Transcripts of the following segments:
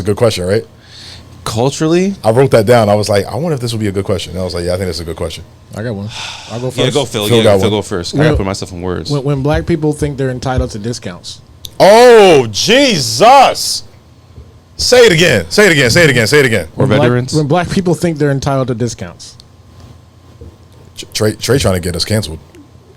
a good question, right? Culturally, I wrote that down. I was like, I wonder if this would be a good question. And I was like, yeah, I think that's a good question. I got one. I'll go first. yeah, go Phil. Phil got Phil one. go first. I gotta put myself in words. When black people think they're entitled to discounts. Oh, Jesus. Say it again. Say it again. Say it again. Say it again. Or veterans. When black people think they're entitled to discounts. Trey trying to get us canceled.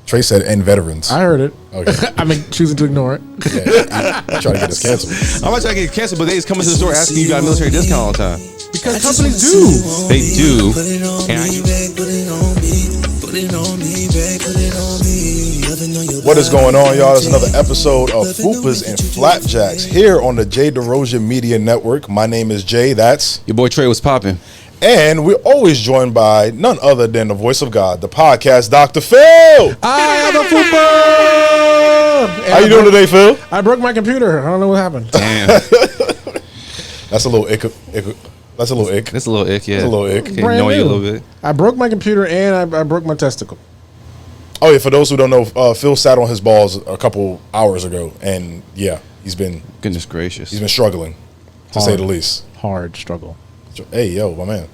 Trey said, and veterans. I heard it. Okay. I mean, choosing to ignore it. Yeah, he trying to get us canceled. I'm not trying to get canceled, but they just come into the store asking you got a military discount all the time. Because companies do. They do. What is going on, y'all? It's another episode of Fupas and Flapjacks here on the Jay DeRozier Media Network. My name is Jay. That's Your boy Trey was popping. and we're always joined by none other than the voice of God, the podcast, Dr. Phil. I'm a Fupa! How you doing today, Phil? I broke my computer. I don't know what happened. Damn. That's a little ick. That's a little ick. That's a little ick, yeah. That's a little ick. Okay, Brand annoy you a new. little bit. I broke my computer and I broke my testicle. Oh yeah, for those who don't know, Phil sat on his balls a couple hours ago, and yeah, he's been Goodness gracious. struggling, to say the least. Hard struggle. Hey, yo, my man.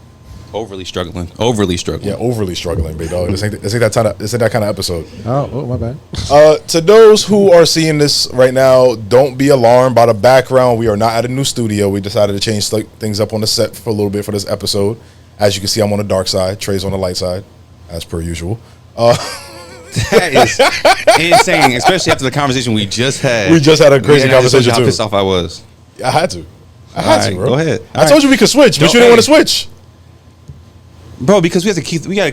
Overly struggling. Overly struggling. Yeah, overly struggling, big dog. This ain't that kind of episode. Oh, my bad. To those who are seeing this right now, don't be alarmed by the background. We are not at a new studio. We decided to change things up on the set for a little bit for this episode. As you can see, I'm on the dark side. Trey's on the light side, as per usual. That is insane, especially after the conversation we just had. We just had a crazy conversation, how too. pissed off I was. I had to, All right, bro. go ahead. I told you we could switch, but No, you didn't hey. want to switch. Bro, because we gotta keep it. We got to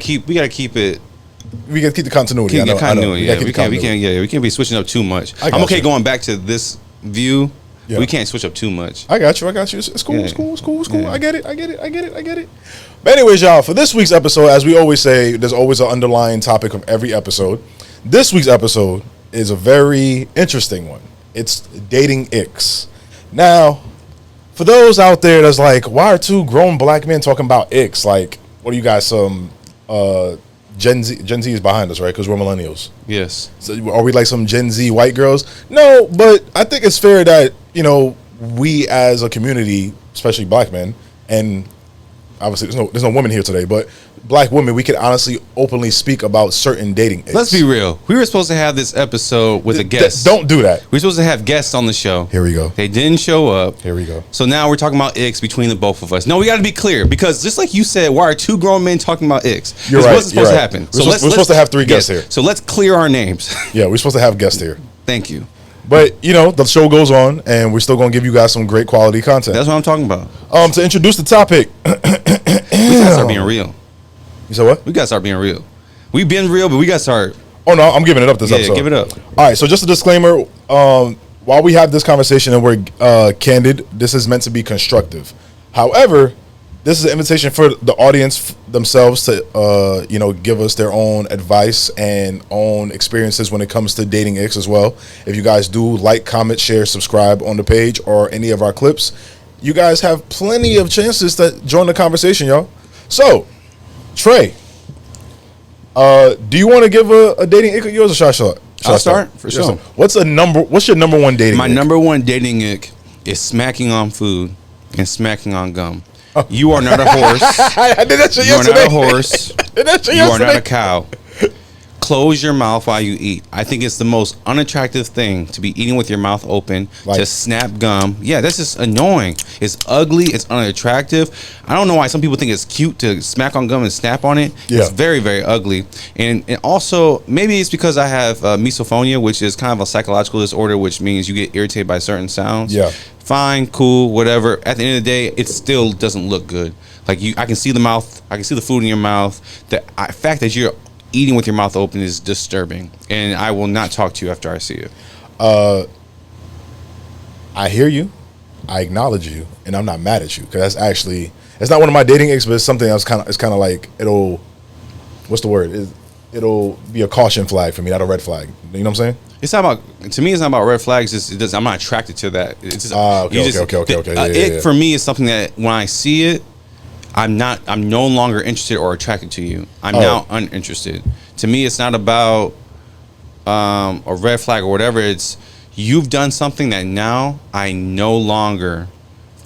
keep the continuity. Keep the continuity. We gotta Yeah, keep the continuity. we can't be switching up too much. I I'm got okay you. going back to this view. Yeah. We can't switch up too much. I got you. It's cool. Yeah. It's cool. Yeah. I get it. But anyways, y'all, for this week's episode, as we always say, there's always an underlying topic of every episode. This week's episode is a very interesting one. It's dating Icks. Now, for those out there that's like, why are two grown black men talking about Icks? Like, what are you guys, some Gen Z is behind us, right? Because we're millennials. Yes. So are we like some Gen Z white girls? No, but I think it's fair that, we as a community, especially black men, and obviously there's no women here today, but black women, we can honestly openly speak about certain dating icks. Let's be real. We were supposed to have this episode with a guest. Don't do that. We were supposed to have guests on the show. Here we go. They didn't show up. Here we go. So now we're talking about icks between the both of us. No, we got to be clear because just like you said, why are two grown men talking about icks? You're this right. wasn't supposed to happen. We're supposed to have three guests here. So let's clear our names. Yeah, we're supposed to have guests here. Thank you. But, the show goes on, and we're still going to give you guys some great quality content. That's what I'm talking about. To introduce the topic. We gotta start being real. You said what? We gotta start being real. We've been real, but we gotta start. Oh, no, I'm giving it up this episode. Yeah, give it up. All right, so just a disclaimer. While we have this conversation and we're candid, this is meant to be constructive. However, this is an invitation for the audience themselves to, give us their own advice and own experiences when it comes to dating Icks as well. If you guys do like, comment, share, subscribe on the page or any of our clips, you guys have plenty of chances to join the conversation, y'all. So, Trey, do you want to give a dating ick of yours, or should I start? I'll start, for sure. What's your number one dating My ick? number one dating ick is smacking on food and smacking on gum. You are not a horse. I did that shit You are yesterday. not a horse. Did that shit You are yesterday. not a cow. Close your mouth while you eat. I think it's the most unattractive thing to be eating with your mouth open, Like- to snap gum. Yeah, that's just annoying. It's ugly. It's unattractive. I don't know why some people think it's cute to smack on gum and snap on it. Yeah. It's very, very ugly. And also, maybe it's because I have misophonia, which is kind of a psychological disorder, which means you get irritated by certain sounds. Yeah. Fine, cool, whatever. At the end of the day, it still doesn't look good. Like I can see the mouth. I can see the food in your mouth. The fact that you're eating with your mouth open is disturbing, and I will not talk to you after I see you. I hear you. I acknowledge you, and I'm not mad at you because that's actually it's not one of my dating icks, but it's something that's kind of like it'll. What's the word? It'll be a caution flag for me, not a red flag. You know what I'm saying? It's not about. To me, it's not about red flags. I'm not attracted to that. It's just, okay. It for me is something that when I see it, I'm no longer interested or attracted to you. I'm now uninterested. To me, it's not about a red flag or whatever. It's you've done something that now I no longer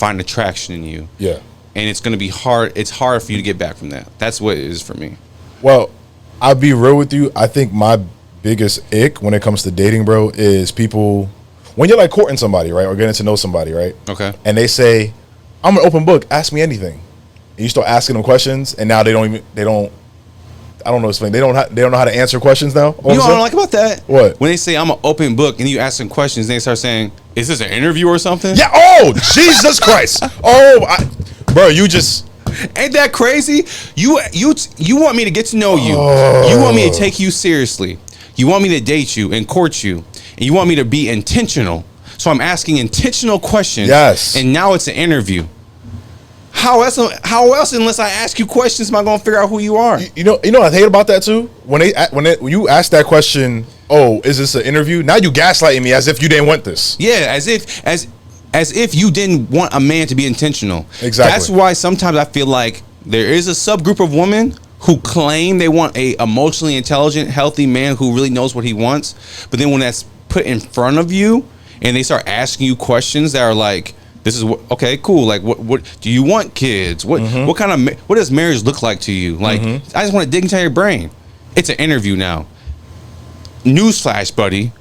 find attraction in you. Yeah. And it's going to be hard. It's hard for you to get back from that. That's what it is for me. Well, I'll be real with you. I think my biggest ick when it comes to dating, bro, is people when you're like courting somebody, right, or getting to know somebody, right? Okay. And they say, "I'm an open book. Ask me anything." And you start asking them questions, and now they don't. I don't know. Explain. They don't know how to answer questions now. You know what I don't like about that? What? When they say I'm an open book and you ask them questions, and they start saying, "Is this an interview or something?" Yeah. Oh, Jesus Christ. Oh, bro, you just. Ain't that crazy? You want me to get to know you. You want me to take you seriously. You want me to date you and court you. And you want me to be intentional. So I'm asking intentional questions. Yes. And now it's an interview. How else unless I ask you questions am I going to figure out who you are? You know what I hate about that too? When you ask that question, "Oh, is this an interview?" Now you gaslighting me as if you didn't want this. Yeah, as if you didn't want a man to be intentional. Exactly. That's why sometimes I feel like there is a subgroup of women who claim they want a emotionally intelligent, healthy man who really knows what he wants. But then when that's put in front of you and they start asking you questions that are like, this is what, okay, cool. Like, what do you want kids? What what does marriage look like to you? Like, I just want to dig into your brain. It's an interview now. Newsflash, buddy.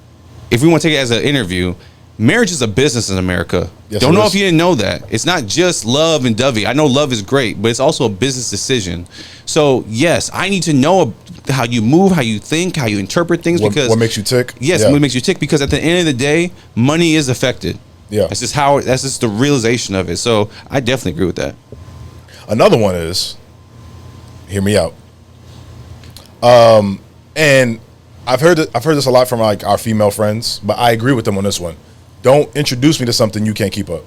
If we want to take it as an interview, marriage is a business in America. Yes, Don't it know is. if you didn't know that. It's not just love and dovey. I know love is great, but it's also a business decision. So yes, I need to know how you move, how you think, how you interpret things. Because What makes you tick? yes, Yeah. what makes you tick. Because at the end of the day, money is affected. Yeah. That's just the realization of it. So I definitely agree with that. Another one is, hear me out. And I've heard this a lot from like our female friends, but I agree with them on this one. Don't introduce me to something you can't keep up.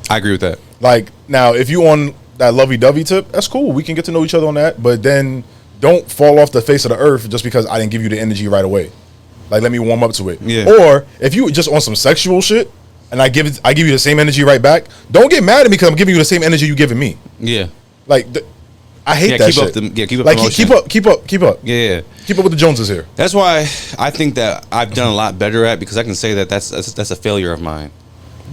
I agree with that. Like now, if you on that lovey-dovey tip, that's cool. We can get to know each other on that, but then don't fall off the face of the earth just because I didn't give you the energy right away. Like let me warm up to it. Yeah. Or if you just on some sexual shit and I give you the same energy right back, don't get mad at me because I'm giving you the same energy you giving me. Yeah. Like I hate that shit. Keep up. Like the motion. keep up. Yeah. Keep up with the Joneses here. That's why I think that I've done a lot better at, because I can say that that's a failure of mine.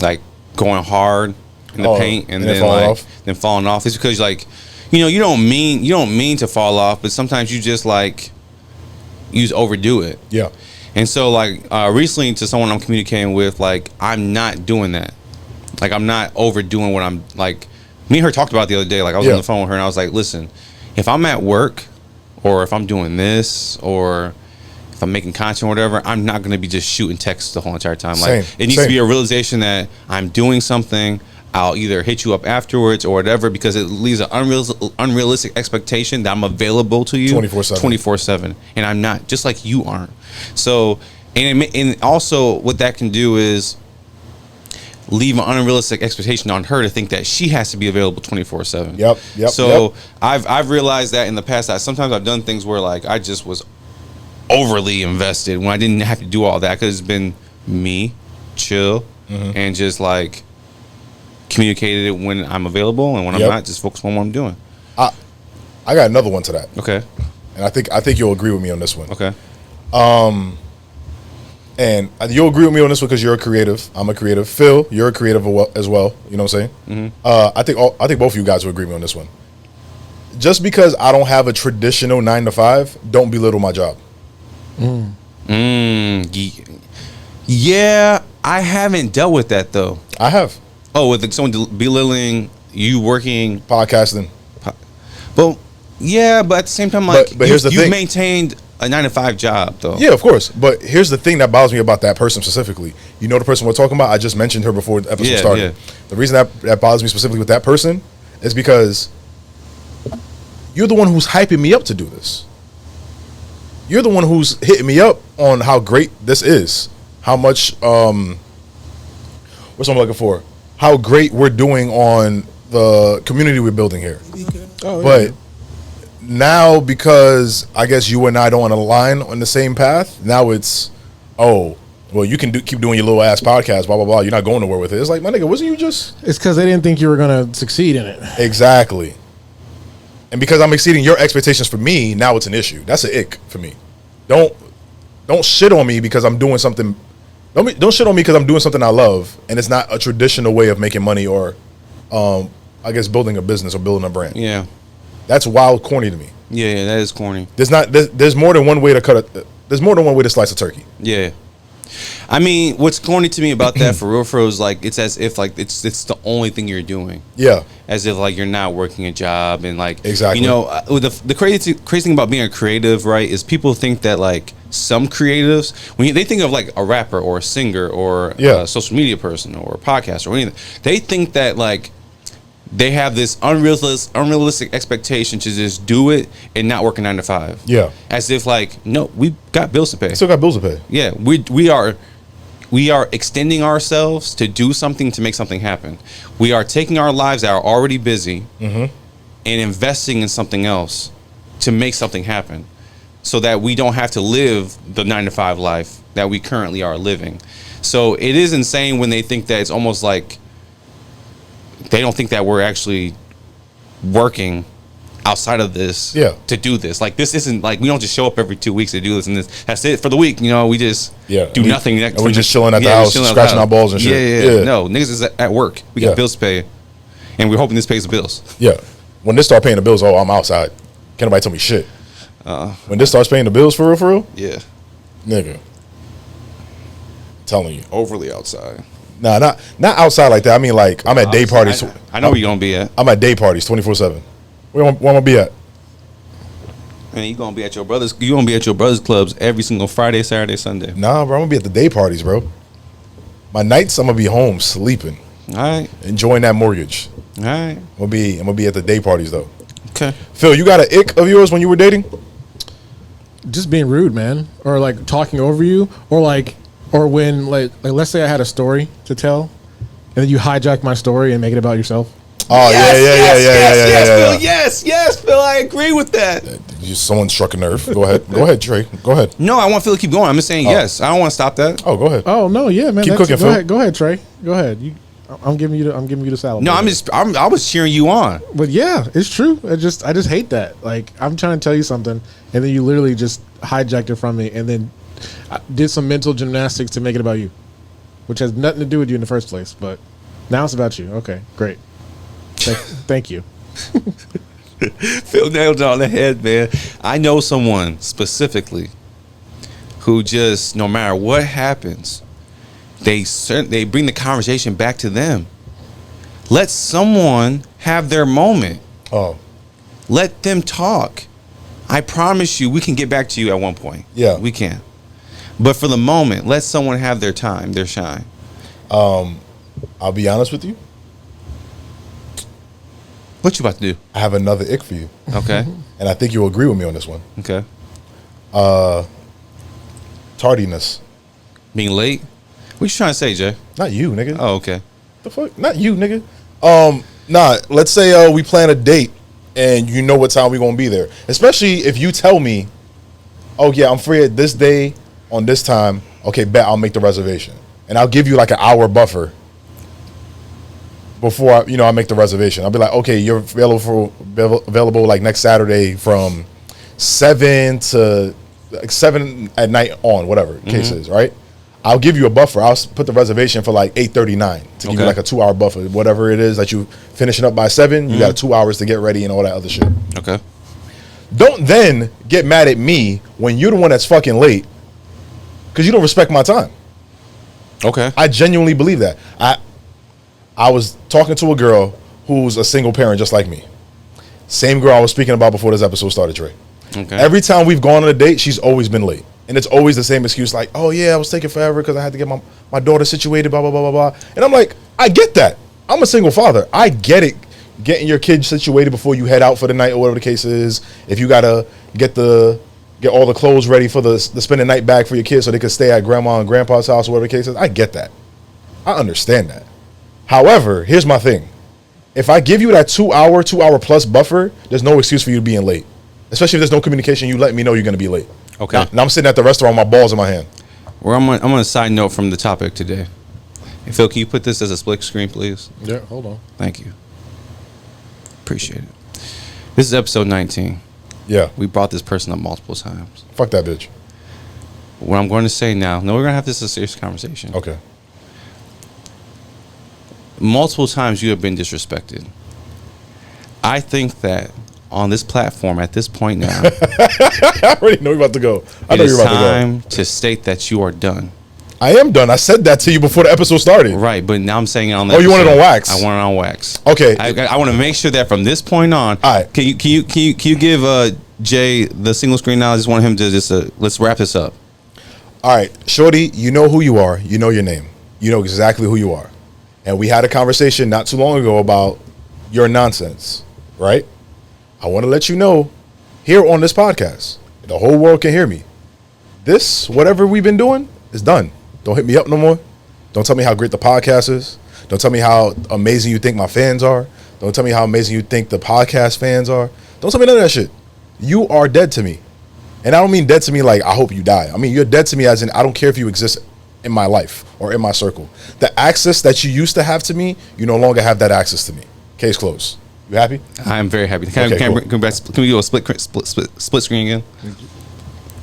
Like going hard in the paint and then falling off. It's because like, you don't mean to fall off, but sometimes you just like you just overdo it. Yeah. And so like recently to someone I'm communicating with, like I'm not doing that. Like I'm not overdoing what I'm like. Me and her talked about it the other day. Like I was on the phone with her and I was like, listen, if I'm at work or if I'm doing this or if I'm making content or whatever, I'm not going to be just shooting texts the whole entire time. Like it needs to be a realization that I'm doing something. I'll either hit you up afterwards or whatever, because it leaves an unrealistic expectation that I'm available to you 24/7, and I'm not, just like you aren't. So, and also what that can do is leave an unrealistic expectation on her to think that she has to be available 24/7. Yep. So I've realized that in the past that sometimes I've done things where like I just was overly invested when I didn't have to do all that, because it's been me, chill, and just like communicated it when I'm available, and when I'm not, just focus on what I'm doing. I got another one to that. Okay. And I think you'll agree with me on this one. Okay. And you'll agree with me on this one because you're a creative. I'm a creative. Phil, you're a creative as well. You know what I'm saying? I think both of you guys will agree with me on this one. Just because I don't have a traditional 9 to 5, don't belittle my job. Yeah, I haven't dealt with that though. I have. Oh, with someone belittling you working podcasting. Well, yeah, but at the same time, like, but here's the thing. You maintained a 9 to 5 job though. Yeah, of course. But here's the thing that bothers me about that person specifically. You know the person we're talking about? I just mentioned her before the episode started. Yeah. The reason that bothers me specifically with that person is because you're the one who's hyping me up to do this. You're the one who's hitting me up on how great this is. How much what's I'm looking for? How great we're doing on the community we're building here. But now, because I guess you and I don't align on the same path, now it's, oh, well, you can keep doing your little ass podcast, blah, blah, blah. You're not going nowhere with it. It's like, my nigga, wasn't you just... It's because they didn't think you were going to succeed in it. Exactly. And because I'm exceeding your expectations for me, now it's an issue. That's an ick for me. Don't shit on me because I'm doing something... Don't shit on me because I'm doing something I love, and it's not a traditional way of making money or I guess building a business or building a brand. Yeah. That's wild corny to me. Yeah, that is corny. There's more than one way to cut it. There's more than one way to slice a turkey. Yeah. I mean, what's corny to me about that for real is like it's as if like it's the only thing you're doing. Yeah. As if like you're not working a job and like Exactly. You know, the crazy thing about being a creative, right, is people think that like some creatives when they think of like a rapper or a singer or a social media person or a podcaster or anything, they think that like they have this unrealistic expectation to just do it and not work a 9 to 5. Yeah. As if like, no, we got bills to pay. Still got bills to pay. Yeah, we are extending ourselves to do something to make something happen. We are taking our lives that are already busy and investing in something else to make something happen, so that we don't have to live the 9 to 5 life that we currently are living. So it is insane when they think that it's almost like they don't think that we're actually working outside of this to do this. Like this isn't like we don't just show up every 2 weeks to do this and this. That's it for the week. You know, we just do nothing. And we're just chilling at the house, scratching our balls and shit. Yeah. No, niggas is at work. We got bills to pay, and we're hoping this pays the bills. Yeah. When this start paying the bills, I'm outside. Can't nobody tell me shit. When this starts paying the bills for real, yeah, nigga, I'm telling you, overly outside. Nah, not outside like that. I mean, like I'm at day parties. I know where you gonna be at. I'm at day parties 24/7. Where I'm gonna be at? Man, you gonna be at your brother's. You gonna be at your brother's clubs every single Friday, Saturday, Sunday. Nah, bro, I'm gonna be at the day parties, bro. My nights, I'm gonna be home sleeping. All right, enjoying that mortgage. All right, I'm gonna be at the day parties though. Okay. Phil, you got an ick of yours when you were dating? Just being rude, man, or like talking over you, or when like let's say I had a story to tell, and then you hijack my story and make it about yourself. Oh yeah. Yes, Phil. I agree with that. Someone struck a nerve. Go ahead, Trey. Go ahead. No, I want Phil to keep going. I'm just saying yes. I don't want to stop that. Oh, go ahead. Oh no, yeah, man. Keep cooking, Phil. Go ahead, Trey. Go ahead. I'm giving you the salad. No, I was cheering you on. But yeah, it's true. I just hate that. Like I'm trying to tell you something, and then you literally just hijacked it from me, and then I did some mental gymnastics to make it about you, which has nothing to do with you in the first place. But now it's about you. Okay, great. Thank you. Phil nailed it on the head, man. I know someone specifically who just, no matter what happens, they bring the conversation back to them. Let someone have their moment. Oh. Let them talk. I promise you, we can get back to you at one point. Yeah. We can. But for the moment, let someone have their time, their shine. I'll be honest with you. What you about to do? I have another ick for you. Okay. And I think you'll agree with me on this one. Okay. Tardiness. Being late? What you trying to say, Jay? Not you, nigga. Oh, okay. The fuck? Not you, nigga. Nah, let's say we plan a date and you know what time we gonna be there. Especially if you tell me, oh yeah, I'm free at this day on this time. Okay, bet I'll make the reservation. And I'll give you like an hour buffer before I make the reservation. I'll be like, okay, you're available like next Saturday from 7 to like 7 at night on, whatever the case is, right? I'll give you a buffer. I'll put the reservation for like 8:39 to give you like a 2-hour buffer. Whatever it is that you finishing up by 7, you got 2 hours to get ready and all that other shit. Okay. Don't then get mad at me when you're the one that's fucking late because you don't respect my time. Okay. I genuinely believe that. I was talking to a girl who's a single parent just like me. Same girl I was speaking about before this episode started, Trey. Okay. Every time we've gone on a date, she's always been late. And it's always the same excuse like, oh, yeah, I was taking forever because I had to get my daughter situated, blah, blah, blah, blah, blah. And I'm like, I get that. I'm a single father. I get it. Getting your kid situated before you head out for the night or whatever the case is. If you got to get all the clothes ready for the spend the night back for your kids so they can stay at grandma and grandpa's house or whatever the case is. I get that. I understand that. However, here's my thing. If I give you that 2-hour plus buffer, there's no excuse for you being late. Especially if there's no communication, you let me know you're going to be late. Okay. Now I'm sitting at the restaurant with my balls in my hand. Well, I'm on a side note from the topic today. Hey, Phil, can you put this as a split screen, please? Yeah, hold on. Thank you. Appreciate it. This is episode 19. Yeah. We brought this person up multiple times. Fuck that bitch. What I'm going to say now, we're going to have this as a serious conversation. Okay. multiple times you have been disrespected. I think that on this platform at this point now, I already know you're about to go. I know it is you're about time to state that you are done. I am done. I said that to you before the episode started. Right, but now I'm saying it on. Oh, you want it on wax? I want it on wax. Okay. I want to make sure that from this point on. All right. Can you give Jay the single screen now? I just want him to just let's wrap this up. All right, Shorty, you know who you are. You know your name. You know exactly who you are. And we had a conversation not too long ago about your nonsense, right? I want to let you know here on this podcast, the whole world can hear me. This, whatever we've been doing, is done. Don't hit me up no more. Don't tell me how great the podcast is. Don't tell me how amazing you think my fans are. Don't tell me how amazing you think the podcast fans are. Don't tell me none of that shit. You are dead to me. And I don't mean dead to me like I hope you die. I mean you're dead to me as in I don't care if you exist in my life or in my circle. The access that you used to have to me, you no longer have that access to me. Case closed. You happy? I'm very happy. Can we do a split screen again?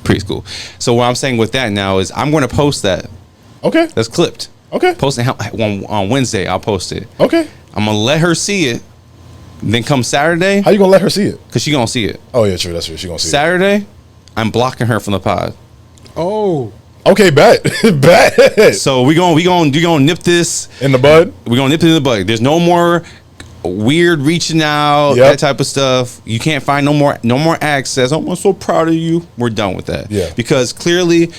Pretty cool. So what I'm saying with that now is I'm going to post that. Okay. That's clipped. Okay. Post it on Wednesday. I'll post it. Okay. I'm going to let her see it. Then come Saturday. How you going to let her see it? Because she going to see it. Oh, yeah, true. That's true. She going to see Saturday, I'm blocking her from the pod. Oh. Okay, bet. Bet. So we gonna nip this In the bud? We're gonna nip it in the bud. There's no more weird reaching out, that type of stuff. You can't find no more access. Oh, I'm so proud of you. We're done with that. Yeah. Because clearly,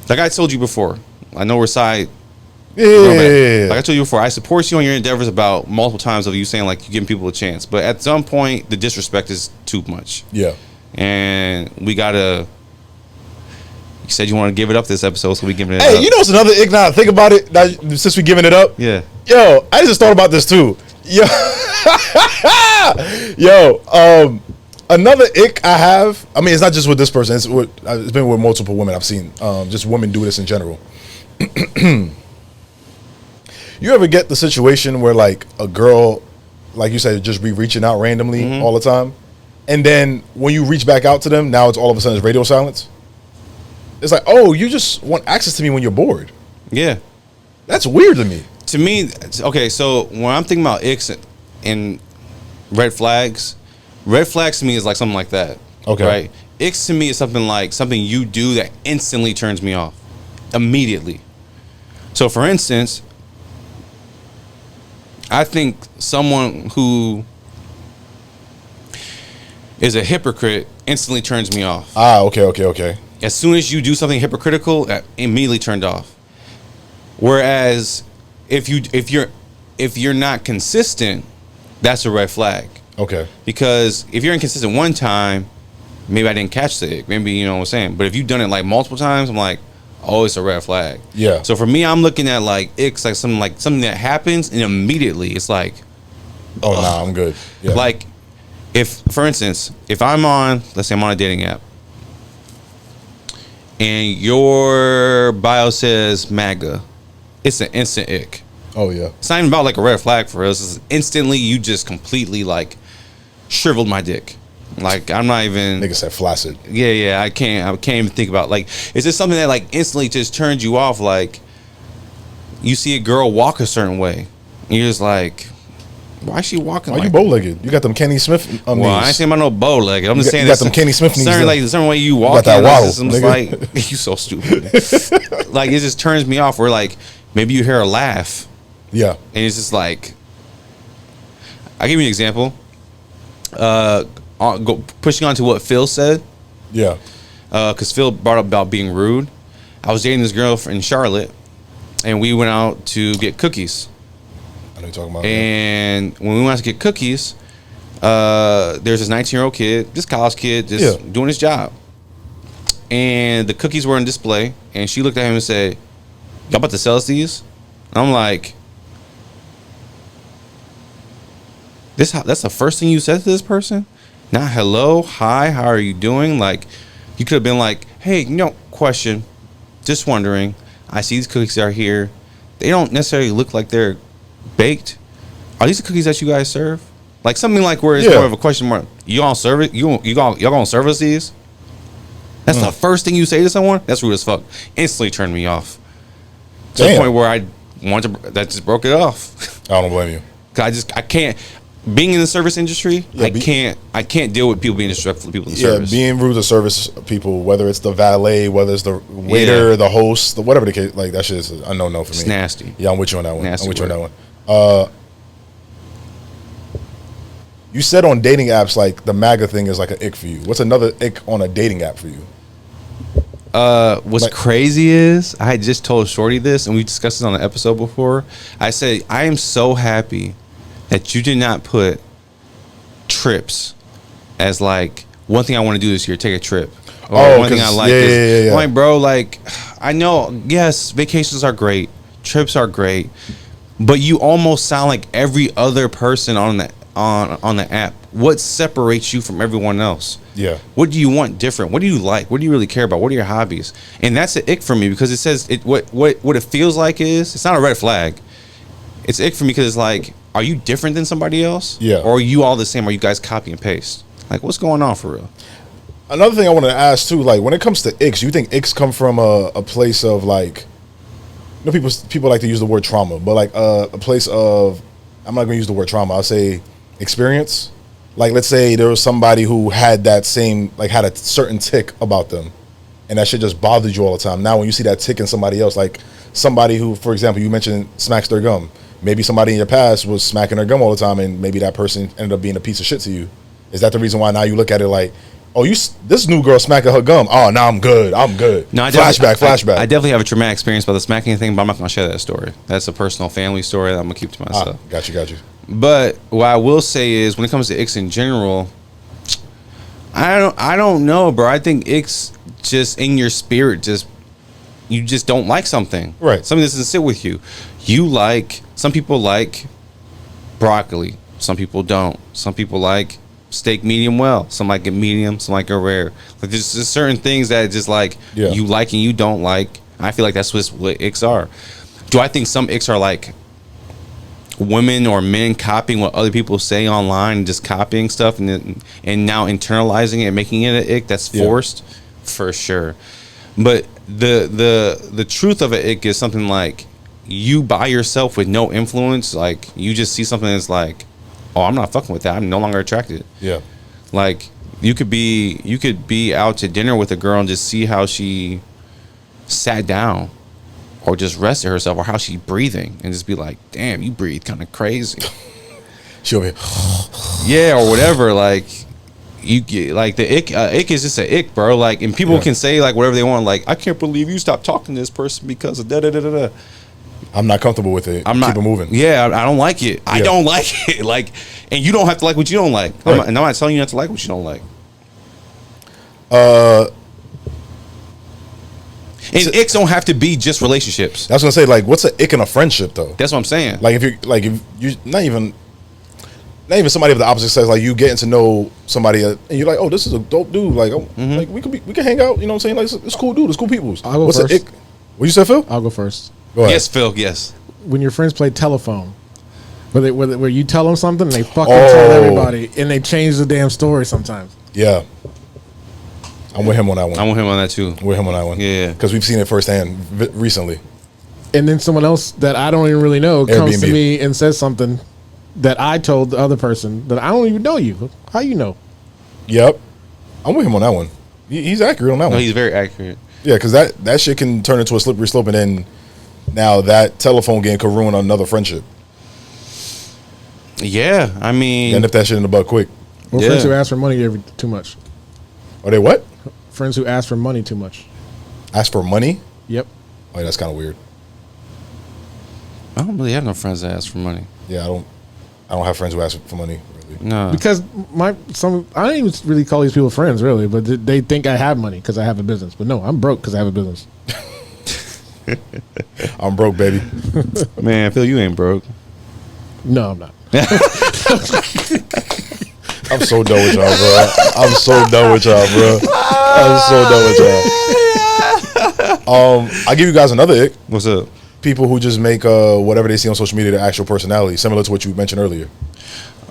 like I told you before, I know we're side. Yeah. Like I told you before, I support you on your endeavors about multiple times of you saying like you're giving people a chance. But at some point, the disrespect is too much. Yeah. And we gotta. You said you want to give it up this episode, so we giving it up. Hey, you know what's another ick now? Think about it. Since we giving it up. Yeah. Yo, I just thought about this too. Yo, another ick I have. I mean, it's not just with this person. It's been with multiple women I've seen. Just women do this in general. You ever get the situation where like a girl, like you said, just be reaching out randomly all the time, and then when you reach back out to them, now it's all of a sudden it's radio silence. It's like, oh, you just want access to me when you're bored. Yeah. That's weird to me. To me, okay, so when I'm thinking about icks and red flags to me is like something like that. Okay. Right? Icks to me is something you do that instantly turns me off. Immediately. So for instance, I think someone who is a hypocrite instantly turns me off. Ah, okay. As soon as you do something hypocritical, immediately turned off. Whereas if you're not consistent, that's a red flag. Okay. Because if you're inconsistent one time, maybe I didn't catch the ick. Maybe you know what I'm saying. But if you've done it like multiple times, I'm like, oh, it's a red flag. Yeah. So for me, I'm looking at like icks like something that happens and immediately it's like, Oh, nah, I'm good. Yeah. like if, for instance, if I'm on, let's say I'm on a dating app, and your bio says MAGA, it's an instant ick. Oh, yeah. It's not even about like a red flag for us. It's instantly you just completely like shriveled my dick. Like I'm not even. Nigga said flaccid. Yeah. I can't even think about like. Is this something that like instantly just turns you off? Like you see a girl walk a certain way, and you're just like, why is she walking? Why like you bow-legged? You got them Kenny Smith Well, knees. I ain't saying about no bow leg. I'm just saying you got them Kenny Smith knees. certain way you walk. got that waddle, I'm just nigga. like, you so stupid. Like it just turns me off. Where like maybe you hear a laugh. Yeah. And it's just like, I'll give you an example. Pushing on to what Phil said, Yeah. because Phil brought up about being rude. I was dating this girl in Charlotte, and we went out to get cookies. I know you're talking about. And when we went out to get cookies, there's this 19-year-old kid, this college kid, just doing his job. And the cookies were on display, and she looked at him and said, "Y'all about to sell us these?" And I'm like, that's the first thing you said to this person? Not hello, hi, how are you doing? Like, you could have been like, hey, question, just wondering, I see these cookies are here. They don't necessarily look like they're baked. Are these the cookies that you guys serve? Like something like where it's more of a question mark. You all serve it? Y'all gonna serve us these? That's the first thing you say to someone? That's rude as fuck. Instantly turned me off. To the point where I that just broke it off. I don't blame you. I can't. Being in the service industry, I can't deal with people being disrespectful to people in the service. Being rude to service people, whether it's the valet, whether it's the waiter, the host, whatever the case, like that shit is a no for me. It's nasty. Yeah, I'm with you on that one. Nasty I'm with you on that one. You said on dating apps, like the MAGA thing is like an ick for you. What's another ick on a dating app for you? What's crazy is I had just told Shorty this, and we discussed this on the episode before. I said, I am so happy that you did not put trips as like one thing I want to do this year, take a trip. Or one thing I like is, I'm like, bro, like, I know, yes, vacations are great, trips are great, but you almost sound like every other person on the app. What separates you from everyone else? Yeah. What do you want different? What do you like? What do you really care about? What are your hobbies? And that's an ick for me because it says what it feels like is, it's not a red flag. It's ick for me because it's like, are you different than somebody else? Yeah. Or are you all the same? Are you guys copy and paste? Like, what's going on for real? Another thing I wanted to ask too, like when it comes to icks, you think icks come from a place of like, you know, people like to use the word trauma, but like a place of, I'm not going to use the word trauma, I'll say experience. Like, let's say there was somebody who had that same, like had a certain tick about them, and that shit just bothered you all the time. Now when you see that tick in somebody else, like somebody who, for example, you mentioned smacks their gum. Maybe somebody in your past was smacking their gum all the time, and maybe that person ended up being a piece of shit to you. Is that the reason why now you look at it like, oh, this new girl smacking her gum? Oh, now I'm good. No, flashback. I definitely have a traumatic experience about the smacking thing, but I'm not going to share that story. That's a personal family story that I'm going to keep to myself. Got you. But what I will say is, when it comes to icks in general, I don't know, bro. I think icks just in your spirit, you just don't like something. Right. Something that doesn't sit with you. Some people like broccoli. Some people don't. Some people like steak medium well. Some like it medium. Some like it rare. Like there's just certain things that just like you like and you don't like. I feel like that's what icks are. Do I think some icks are like women or men copying what other people say online and just copying stuff and now internalizing it and making it an ick that's forced? For sure. But the truth of an ick is something like you by yourself with no influence, like you just see something that's like, oh, I'm not fucking with that. I'm no longer attracted. Yeah. Like you could be out to dinner with a girl and just see how she sat down or just rested herself or how she's breathing and just be like, damn, you breathe kind of crazy. She over here. Yeah, or whatever. Like you get like the ick. Ick is just an ick, bro. Like, and people can say like whatever they want. Like, I can't believe you stopped talking to this person because of da da da da da. I'm not comfortable with it. Keep it moving. Yeah, I don't like it. I don't like it. Like, and you don't have to like what you don't like. Right. I'm not telling you not to like what you don't like. And icks don't have to be just relationships. That's what I'm saying. Like, what's an ick in a friendship though? That's what I'm saying. Like if you not even somebody of the opposite sex, like you getting to know somebody and you're like, oh, this is a dope dude. Like, like we can hang out. You know what I'm saying? Like, it's cool dude. It's cool peoples. I'll go what's first. an ick? What you said, Phil? I'll go first. Go ahead. Yes, Phil. Yes. When your friends play telephone, where you tell them something and they fucking tell everybody and they change the damn story sometimes. Yeah. I'm with him on that one. I'm with him on that too. With him on that one. Yeah. Because we've seen it firsthand recently. And then someone else that I don't even really know comes Airbnb. to me and says something that I told the other person that I don't even know you. How you know? Yep. I'm with him on that one. He's accurate on that No, one. he's very accurate. Yeah, because that shit can turn into a slippery slope, and then now that telephone game could ruin another friendship. Yeah, I mean, And if that shit in the butt quick. Or friends who ask for money too much. Are they what? Friends who ask for money too much. Ask for money? Yep. Oh, yeah, that's kind of weird. I don't really have no friends that ask for money. Yeah, I don't have friends who ask for money. Really. No, Because I don't even really call these people friends, really, but they think I have money because I have a business. But no, I'm broke because I have a business. I'm broke, baby. man, Phil, you ain't broke. No, I'm not. I'm so done with y'all, bro. I'm so done with y'all, bro. I'll give you guys another ick. What's up? People who just make whatever they see on social media their actual personality, similar to what you mentioned earlier.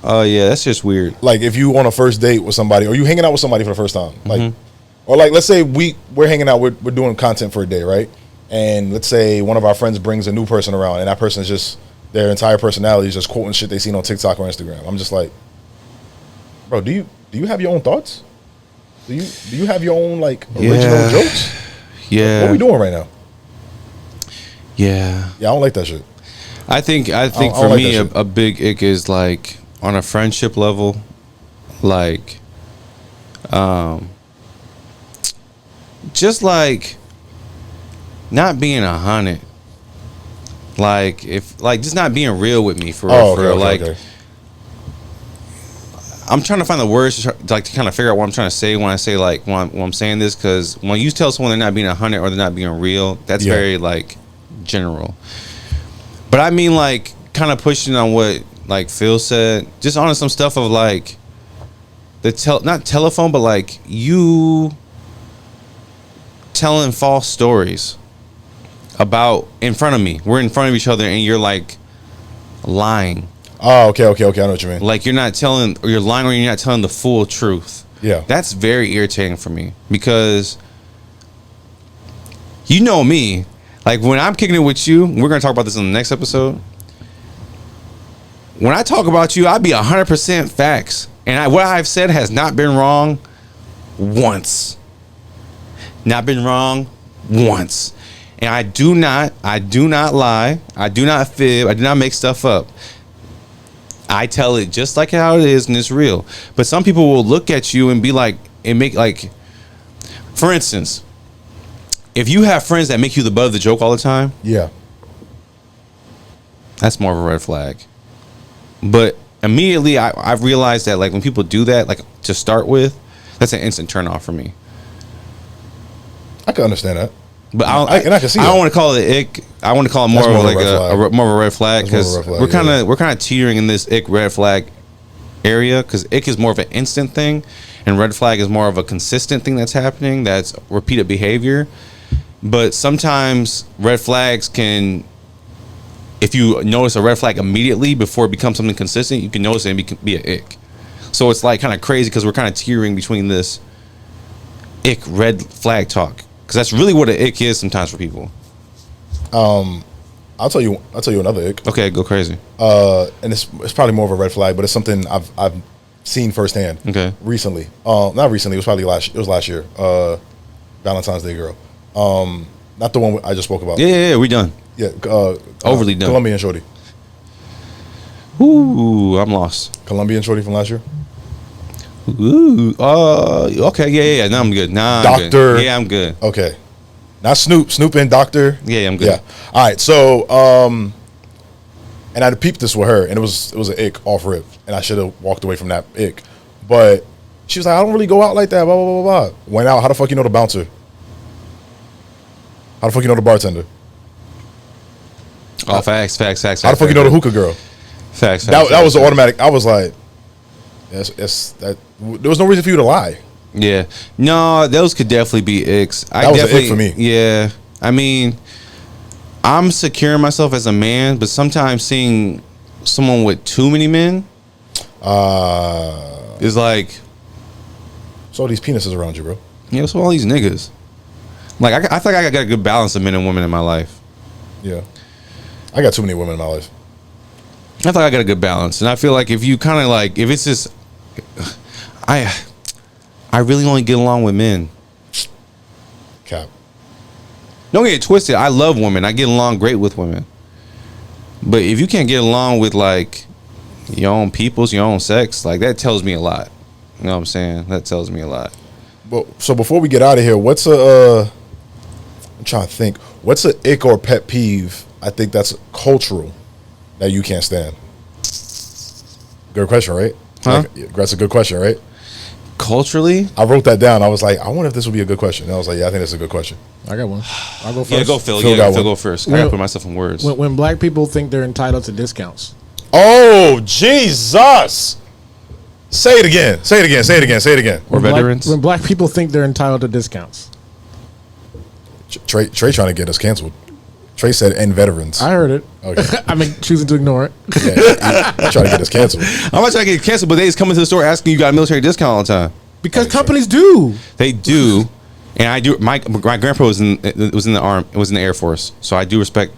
Oh yeah, that's just weird. Like if you on a first date with somebody, or you hanging out with somebody for the first time, like, or like let's say we're hanging out, we're doing content for a day, right? and let's say one of our friends brings a new person around, and that person is just their entire personality is just quoting shit they seen on TikTok or Instagram. I'm just like, bro, do you have your own thoughts? Do you have your own like original jokes? Yeah. What are we doing right now? Yeah. Yeah, I don't like that shit. I think don't for like me that shit. a big ick is like on a friendship level, like just like not being 100. Like if like just not being real with me for real, Okay. I'm trying to find the words to kind of figure out what I'm trying to say when I say like when I'm saying this, because when you tell someone they're not being 100 or they're not being real, that's very like general. But I mean like kind of pushing on what like Phil said, just on some stuff of like not telephone, but like you telling false stories about in front of me. We're in front of each other and you're like lying. Oh, okay. I know what you mean. Like you're not telling, or you're lying, or you're not telling the full truth. Yeah. That's very irritating for me because you know me. Like when I'm kicking it with you, we're gonna talk about this in the next episode. When I talk about you, I be 100% facts, and what I've said has not been wrong once. Not been wrong once, and I do not lie. I do not fib. I do not make stuff up. I tell it just like how it is, and it's real. But some people will look at you and be like, and make like, for instance, if you have friends that make you the butt of the joke all the time, Yeah. that's more of a red flag. But immediately, I've realized that like when people do that, like to start with, that's an instant turn off for me. I can understand that. But I can see I don't that. want to call it ick. I want to call it more That's of more of like a red flag. more of a red flag, That's more because of a red flag, we're kind of teetering in this ick red flag area, because ick is more of an instant thing and red flag is more of a consistent thing that's happening, that's repeated behavior. But sometimes red flags can, if you notice a red flag immediately before it becomes something consistent, you can notice it and be an ick. So it's like kind of crazy because we're kind of teetering between this ick red flag talk, because that's really what an ick is sometimes for people. I'll tell you another ick. Okay, go crazy. And it's probably more of a red flag, but it's something I've seen firsthand. Okay. Recently. Not recently, it was probably last year. Valentine's Day girl. Not the one I just spoke about. Yeah, we done. Yeah. Overly done. Colombian shorty. Ooh, I'm lost. Colombian shorty from last year. Ooh, okay, yeah. Now I'm good. Nah, I'm Doctor. good. Yeah, I'm good. Okay. Not Snoop and Doctor. Yeah, I'm good. Yeah. All right. So, and I peeped this with her, and it was an ick off rip, and I should have walked away from that ick. But she was like, I don't really go out like that. Blah blah blah blah. Went out. How the fuck you know the bouncer? How the fuck you know the bartender? Oh, facts. How the fuck you know the hookah girl? Facts. That was the automatic. I was like, yes, that. There was no reason for you to lie. Yeah. No, those could definitely be icks. That was an ick for me. Yeah. I mean, I'm securing myself as a man, but sometimes seeing someone with too many men is like, So all these penises around you, bro. you know, so all these niggas. Like, I feel like I got a good balance of men and women in my life. Yeah. I got too many women in my life. I feel like I got a good balance. And I feel like if you kind of like, if it's just, I really only get along with men. Cap. Don't get it twisted. I love women. I get along great with women. But if you can't get along with like your own peoples, your own sex, like that tells me a lot. You know what I'm saying? That tells me a lot. But so before we get out of here, what's a I'm trying to think. What's an ick or pet peeve? I think that's cultural that you can't stand. Good question, right? Huh? That's a good question, right? Culturally? I wrote that down. I was like, I wonder if this would be a good question. And I was like, yeah, I think that's a good question. I got one. I'll go first. Yeah, go Phil. Phil Yeah, got Phil one. go first. I gotta put myself in words. When black people think they're entitled to discounts. Oh, Jesus. Say it again. Say it again. Say it again. Say it again. Or veterans? When black people think they're entitled to discounts. Trey trying to get us canceled. Trey said, and veterans. I heard it. Okay. I'm choosing to ignore it. Yeah, he trying to get us canceled. I'm not trying to get canceled, but they just come into the store asking you got a military discount all the time. Because companies do. They do. And I do. My grandpa was in the Air Force, so I do respect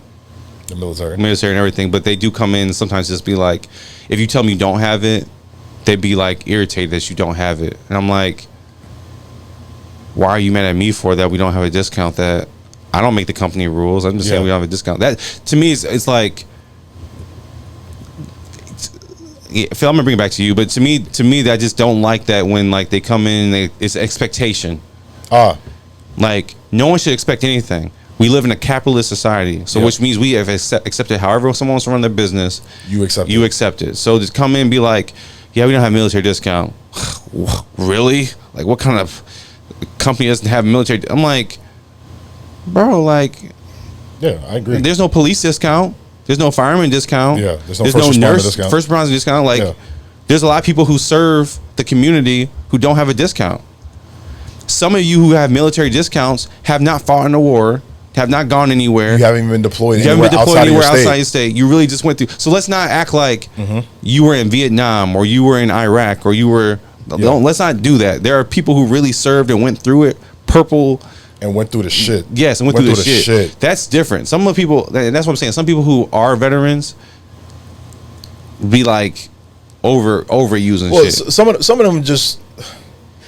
The military. and everything. But they do come in sometimes, just be like, if you tell me you don't have it, they'd be like irritated that you don't have it, and I'm like, why are you mad at me for that? We don't have a discount. That I don't make the company rules. I'm just saying we don't have a discount. That to me it's like. Yeah, Phil, I'm gonna bring it back to you, but to me, I just don't like that when like they come in, it's expectation. Like no one should expect anything. We live in a capitalist society, so which means we have accepted however someone wants to run their business. You accept it. So just come in and be like, yeah, we don't have military discount. Really? Like what kind of company doesn't have military? I'm like, bro, like, yeah, I agree. There's no police discount. There's no fireman discount. Yeah, there's no nurse discount. First responder discount. Like, there's a lot of people who serve the community who don't have a discount. Some of you who have military discounts have not fought in a war, have not gone anywhere. You haven't even been deployed anywhere outside your state. You really just went through. So let's not act like you were in Vietnam or you were in Iraq or you were. Let's not do that. There are people who really served and went through it. Purple. And went through the shit. Yes, and went through the shit. That's different. Some of the people, that's what I'm saying. Some people who are veterans be like overusing shit. Some of them just,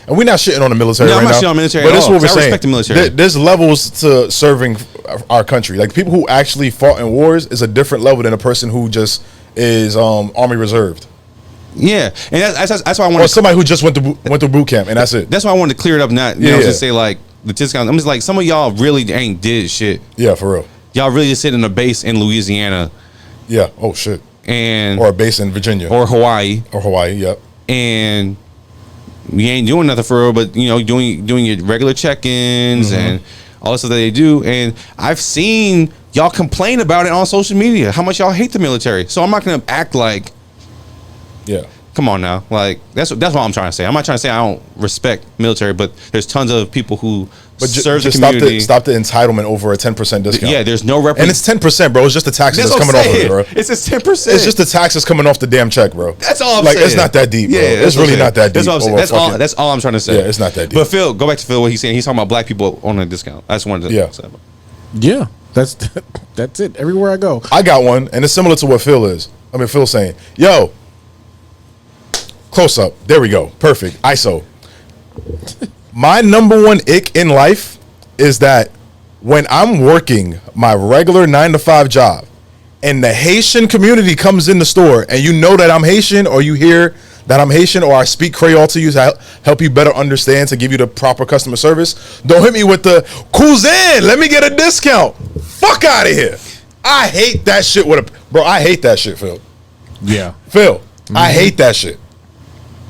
and we're not shitting on the military right now. I'm not shitting on the military but at this is all, what we're saying. I respect the military. There's levels to serving our country. Like people who actually fought in wars is a different level than a person who just is Army reserved. Yeah, and that's why I want. Or somebody who just went through boot camp and that's it. That's why I wanted to clear it up. Not just say like the discount. I'm just like some of y'all really ain't did shit. Yeah, for real. Y'all really just sit in a base in Louisiana. Yeah. Oh shit. Or a base in Virginia or Hawaii. Yep. And you ain't doing nothing for real, but doing your regular check-ins and all the stuff that they do. And I've seen y'all complain about it on social media, how much y'all hate the military. So I'm not gonna act like, come on now, like that's what I'm trying to say. I'm not trying to say I don't respect military, but there's tons of people who serve the community. Stop the entitlement over a 10% discount. Yeah, there's no and it's 10%, bro. It's just the taxes that's coming off of it, bro. It's just 10%. It's just the taxes coming off the damn check, bro. That's all I'm saying. Like it's not that deep, bro. It's really not that deep. That's what I'm saying. That's all I'm trying to say. Yeah, it's not that deep. But Phil, go back to Phil. What he's saying. He's talking about black people on a discount. I just wanted to say. Yeah, that's it. Everywhere I go, I got one, and it's similar to what Phil's saying. Yo. Close up. There we go. Perfect. ISO. My number one ick in life is that when I'm working my regular 9-to-5 job and the Haitian community comes in the store and you know that I'm Haitian or you hear that I'm Haitian or I speak Creole to you to help you better understand, to give you the proper customer service, don't hit me with the cousin, let me get a discount. Fuck out of here. I hate that shit bro, I hate that shit, Phil. Yeah. Phil, I hate that shit.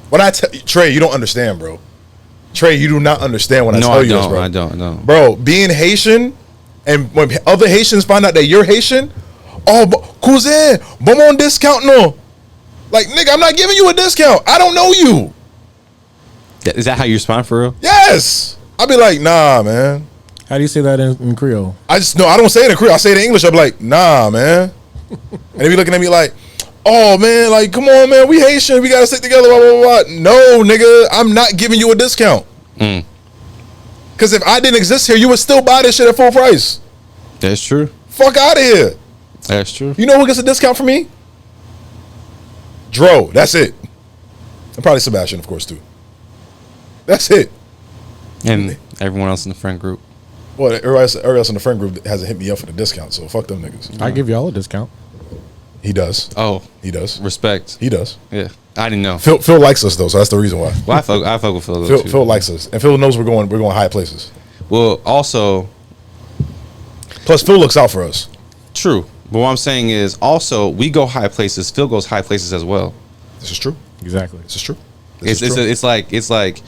When I tell Trey, you don't understand, bro. Trey, you do not understand when I tell you this, bro. I don't. Bro, being Haitian, and when other Haitians find out that you're Haitian, cousin, bon on discount, no. Like, nigga, I'm not giving you a discount. I don't know you. Is that how you respond for real? Yes. I'll be like, nah, man. How do you say that in Creole? I don't say it in Creole. I say it in English. I'll be like, nah, man. And they be looking at me like, oh man, like come on, man, we Haitian, we gotta stick together, blah blah blah. No, nigga, I'm not giving you a discount. Cause if I didn't exist here, you would still buy this shit at full price. That's true. Fuck out of here. That's true. You know who gets a discount from me? Dro. That's it. And probably Sebastian, of course, too. That's it. And everyone else in the friend group. Well, everybody else in the friend group hasn't hit me up for the discount, so fuck them niggas. I give y'all a discount. He does. Oh, he does. Respect. He does. Yeah, I didn't know. Phil likes us though, so that's the reason why. Well, I fuck with Phil. Phil likes us, and Phil knows we're going high places. Well, also, plus Phil looks out for us. True, but what I'm saying is also we go high places. Phil goes high places as well. This is true. Exactly. This is true. It's like.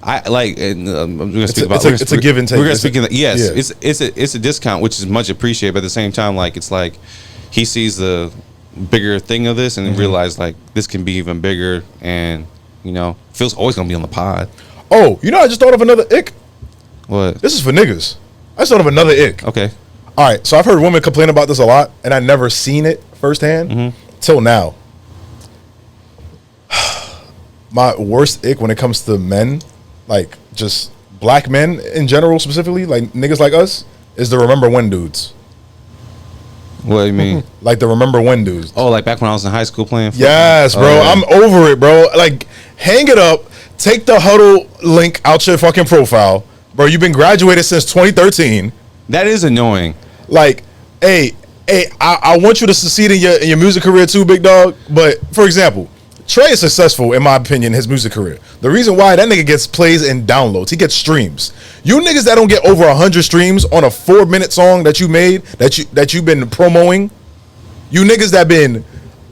I like. And, we're gonna speak about. It's a give and take. We're gonna speak. Yes, yeah. It's a discount, which is much appreciated. But at the same time, like it's like he sees the bigger thing of this and realize like this can be even bigger. And Phil's always gonna be on the pod. Oh, I just thought of another ick. What? This is for niggas. I just thought of another ick. Okay. All right. So I've heard women complain about this a lot, and I never seen it firsthand till now. My worst ick when it comes to men. Like just black men in general, specifically, like niggas like us, is the remember when dudes. What do you mean? Like the remember when dudes. Oh, like back when I was in high school playing football? Yes, bro. Oh, yeah. I'm over it, bro. Like, hang it up. Take the huddle link out your fucking profile. Bro, you've been graduated since 2013. That is annoying. Like, hey, I want you to succeed in your music career too, big dog. But, for example, Trey is successful, in my opinion, in his music career. The reason why that nigga gets plays and downloads, he gets streams. You niggas that don't get over 100 streams on a 4-minute song that you made, that you've been promoting, you niggas that been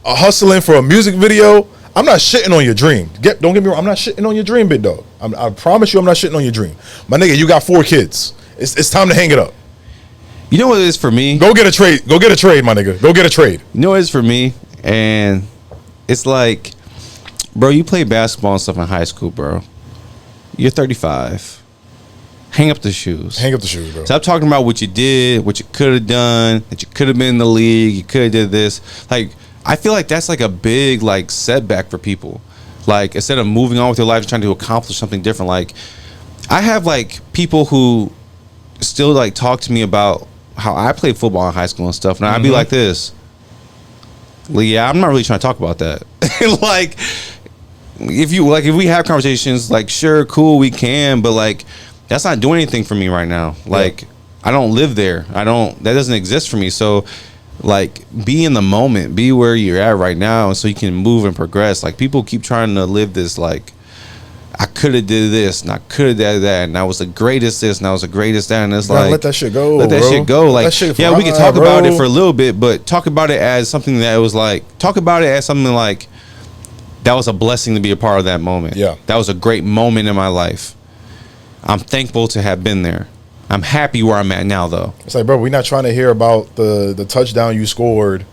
hustling for a music video, I'm not shitting on your dream. Don't get me wrong, I'm not shitting on your dream, big dog. I promise you I'm not shitting on your dream. My nigga, you got 4 kids. It's time to hang it up. You know what it is for me? Go get a trade. Go get a trade, my nigga. Go get a trade. You know what it is for me? And it's like, bro, you played basketball and stuff in high school, bro. You're 35. Hang up the shoes. Hang up the shoes, bro. Stop talking about what you did, what you could have done, that you could have been in the league, you could have did this. Like, I feel like that's like a big like setback for people. Like, instead of moving on with your life and trying to accomplish something different, like I have like people who still like talk to me about how I played football in high school and stuff, and I'd be like this. Well, yeah, I'm not really trying to talk about that. Like, if we have conversations, like, sure, cool, we can, but like, that's not doing anything for me right now. Like, I don't live there. That doesn't exist for me. So, like, be in the moment, be where you're at right now, so you can move and progress. Like, people keep trying to live this, like, I could have did this, and I could have did that, and I was the greatest this, and I was the greatest that, and it's like, let that shit go. Let that bro. shit go. Like, yeah, we can talk about it for a little bit, but talk about it as something that was like, talk about it as something like, that was a blessing to be a part of that moment. Yeah. That was a great moment in my life. I'm thankful to have been there. I'm happy where I'm at now, though. It's like, bro, we're not trying to hear about the touchdown you scored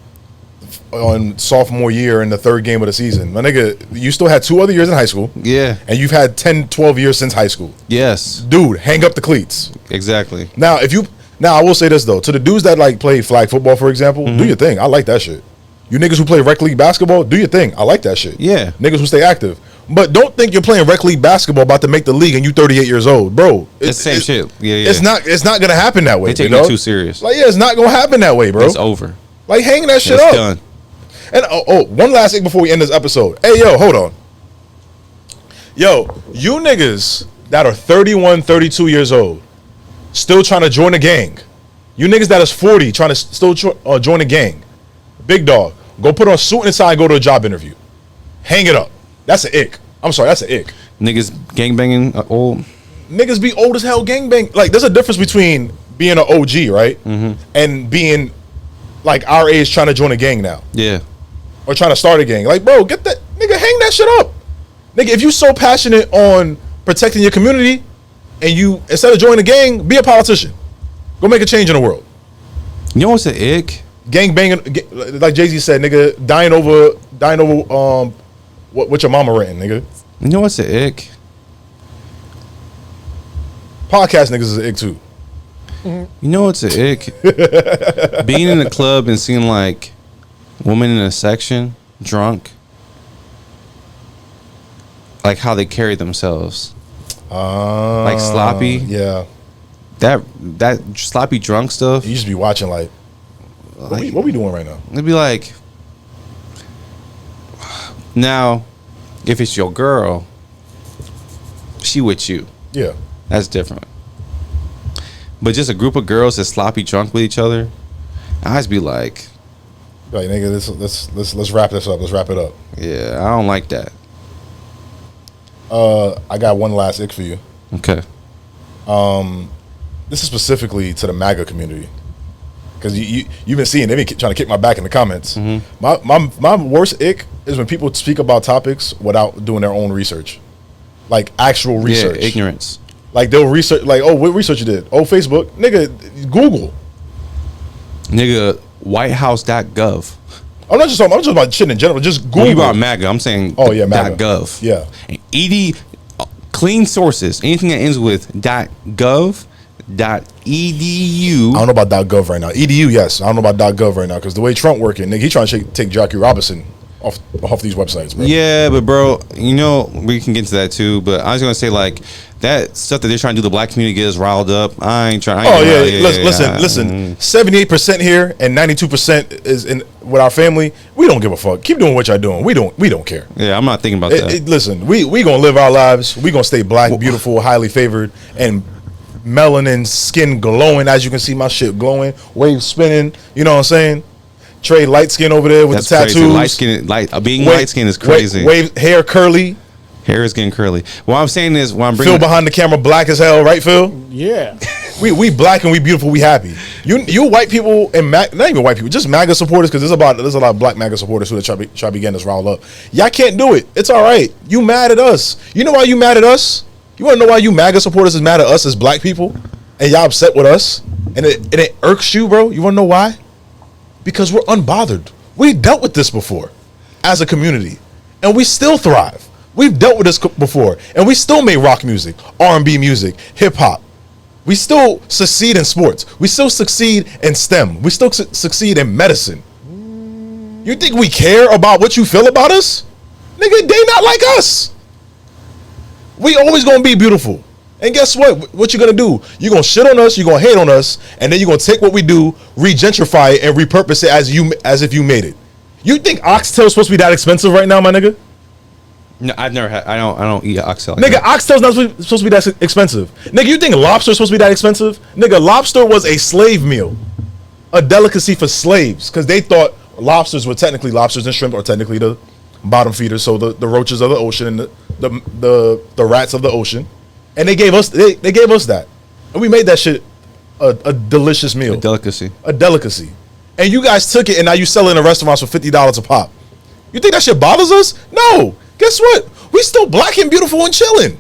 on sophomore year in the 3rd game of the season. My nigga, you still had 2 other years in high school. Yeah. And you've had 10, 12 years since high school. Yes. Dude, hang up the cleats. Exactly. Now, I will say this, though. To the dudes that, like, play flag football, for example, do your thing. I like that shit. You niggas who play rec league basketball, do your thing. I like that shit. Yeah. Niggas who stay active. But don't think you're playing rec league basketball about to make the league and you 38 years old. Bro. It's the same shit. Yeah. It's not going to happen that way. They take it too serious. Like, yeah, it's not going to happen that way, bro. It's over. Like, hang that shit It's up. done. And one last thing before we end this episode. Hey, yo, hold on. Yo, you niggas that are 31, 32 years old, still trying to join a gang. You niggas that is 40 trying to still join a gang. Big dog, go put on a suit and tie and go to a job interview. Hang it up. That's an ick. I'm sorry, that's an ick. Niggas gangbanging old. Niggas be old as hell gangbang. Like, there's a difference between being an OG, right? And being, like, our age trying to join a gang now. Yeah. Or trying to start a gang. Like, bro, get that nigga, hang that shit up. Nigga, if you so passionate on protecting your community and you, instead of joining a gang, be a politician. Go make a change in the world. You know what's an ick? Gang banging, like Jay-Z said, nigga, dying over what your mama renting, nigga. You know what's an ick? Podcast niggas is an ick too. You know what's an ick? Being in a club and seeing like women in a section drunk, like how they carry themselves, like sloppy. Yeah, that sloppy drunk stuff. you just be watching like what we doing right now? It'd be like, now, if it's your girl, she with you. Yeah, That's different. But just a group of girls that's sloppy drunk with each other, I just be like, nigga, let's wrap this up. Let's wrap it up. yeah, I don't like that. I got one last ick for you. Okay. This is specifically to the MAGA community, because you've been seeing, they've been trying to kick my back in the comments. My worst ick is when people speak about topics without doing their own research, like actual research. Yeah, ignorance. Like, they'll research, like, oh, what research you did? Oh, Facebook, nigga, Google. Nigga, whitehouse.gov. I'm not just talking. I'm just about shit in general. Just Google. Well, you about MAGA. I'm saying Oh, yeah, MAGA. .gov. Yeah. And clean sources. Anything that ends with .gov, .edu. I don't know about .gov right now. EDU, yes. I don't know about .gov right now, because the way Trump working, nigga, he trying to take Jackie Robinson off these websites, bro. Yeah, but bro, you know, we can get into that too. But I was gonna say like that stuff that they're trying to do, the black community get us riled up. I ain't trying. Listen. 78% here and 92% is in with our family. We don't give a fuck. Keep doing what y'all doing. We don't care. Yeah, I'm not thinking about that. Listen, we gonna live our lives. We gonna stay black, beautiful, highly favored, and melanin skin glowing. As you can see, my shit glowing, waves spinning. You know what I'm saying? Trey light skin over there with That's the tattoos. Crazy. Light skin is crazy. Wave hair curly. Hair is getting curly. What I'm saying is, when I'm bringing Phil behind the camera, black as hell, right, Phil? Yeah. We black and we beautiful. We happy. You white people and not even white people, just MAGA supporters, because there's a lot of black MAGA supporters who try to begin this riled up. Y'all can't do it. It's all right. You mad at us? You know why you mad at us? You want to know why you MAGA supporters is mad at us as black people, and y'all upset with us, and it irks you, bro? You want to know why? Because we're unbothered. We dealt with this before as a community, and we still thrive. We've dealt with this before, and we still made rock music, R&B music, hip hop. We still succeed in sports. We still succeed in STEM. We still succeed in medicine. You think we care about what you feel about us? Nigga, they not like us. We always gonna be beautiful. And guess what? What you gonna do? You gonna shit on us, you gonna hate on us, and then you gonna take what we do, regentrify it, and repurpose it as if you made it. You think oxtail's supposed to be that expensive right now, my nigga? No, I've never had. I don't eat oxtail. Nigga, oxtail's not supposed to be that expensive. Nigga, you think lobster's supposed to be that expensive? Nigga, lobster was a slave meal, a delicacy for slaves, because they thought lobsters and shrimp are technically the bottom feeders, so the roaches of the ocean and the rats of the ocean, and they gave us that, and we made that shit a delicious meal, a delicacy, and you guys took it and now you sell it in restaurants for $50 a pop. You think that shit bothers us? No. Guess what? We still black and beautiful and chilling.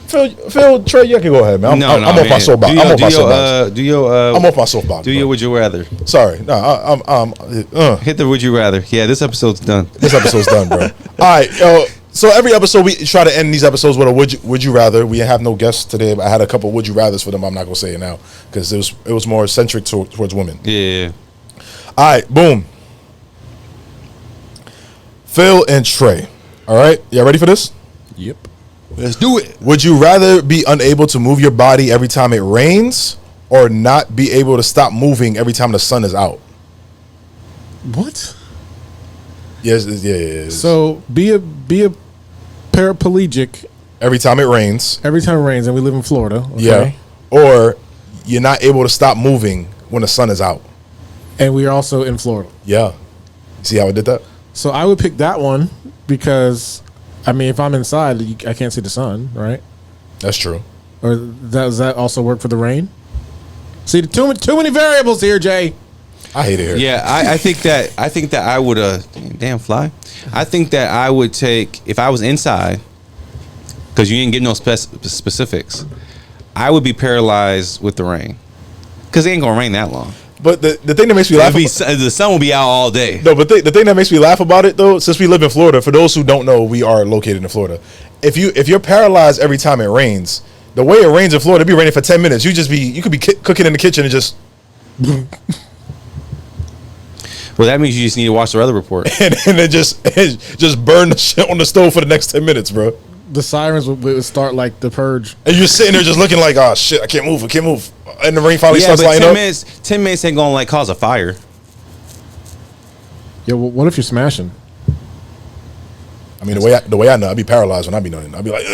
Phil, Trey, you can go ahead, man. I'm off my soapbox. I'm off my soapbox. Do you would you rather? Sorry, no, hit the would you rather. Yeah, this episode's done. This episode's done, bro. All right, so every episode we try to end these episodes with a would you rather. We have no guests today, but I had a couple would you rathers for them. I'm not gonna say it now because it was more centric towards women. Yeah. All right, boom. Phil and Trey. All right, y'all ready for this? Yep. Let's do it. Would you rather be unable to move your body every time it rains, or not be able to stop moving every time the sun is out? What? Yes, yeah. So be a paraplegic every time it rains. Every time it rains, and we live in Florida. Okay? Yeah. Or you're not able to stop moving when the sun is out. And we're also in Florida. Yeah. See how I did that? So I would pick that one because, I mean, if I'm inside, I can't see the sun, right? That's true. Or does that also work for the rain? See, too many variables here, Jay. I hate it here. Yeah, I think that I would damn fly. I think that I would take, if I was inside, because you didn't give no specifics, I would be paralyzed with the rain, because it ain't gonna rain that long. But the thing that makes me laugh, the sun will be out all day. No, but the thing that makes me laugh about it though, since we live in Florida, for those who don't know, we are located in Florida. If you're paralyzed every time it rains, the way it rains in Florida, it be raining for 10 minutes. You could be cooking in the kitchen and just. Well, that means you just need to watch the weather report and then just burn the shit on the stove for the next 10 minutes, bro. The sirens would start like the purge, and you're sitting there just looking like, oh shit, I can't move, and the rain finally starts lighting up. 10 minutes ain't gonna like cause a fire. Yeah, well, what if you're smashing? I mean, the way I know, I'd be paralyzed when I be knowing. I'd be like,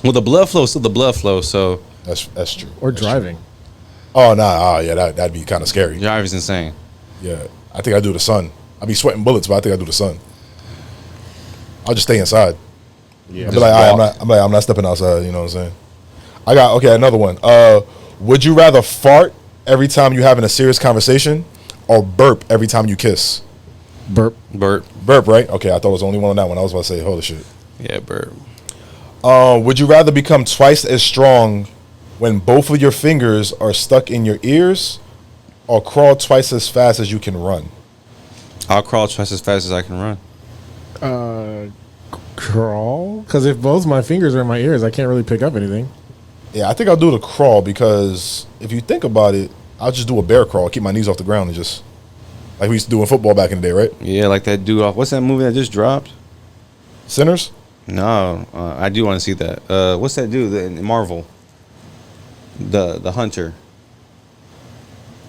well, the blood flow is still the blood flow, so that's true. Or driving. Oh nah, yeah, that'd be kind of scary. Driving's insane. Yeah, I think I do the sun. I'd be sweating bullets, but I think I do the sun. I'll just stay inside. Yeah, I'll be like, I'm not stepping outside. You know what I'm saying? Another one. Would you rather fart every time you're having a serious conversation, or burp every time you kiss? Burp, right? Okay, I thought it was the only one on that one. I was about to say, holy shit. Yeah, burp. Would you rather become twice as strong when both of your fingers are stuck in your ears, or crawl twice as fast as you can run? I'll crawl twice as fast as I can run. Crawl? Because if both my fingers are in my ears, I can't really pick up anything. Yeah, I think I'll do the crawl because if you think about it, I'll just do a bear crawl, keep my knees off the ground, and just like we used to do in football back in the day, right? Yeah, like that dude off. What's that movie that just dropped? Sinners. No, I do want to see that. What's that dude in Marvel? The hunter.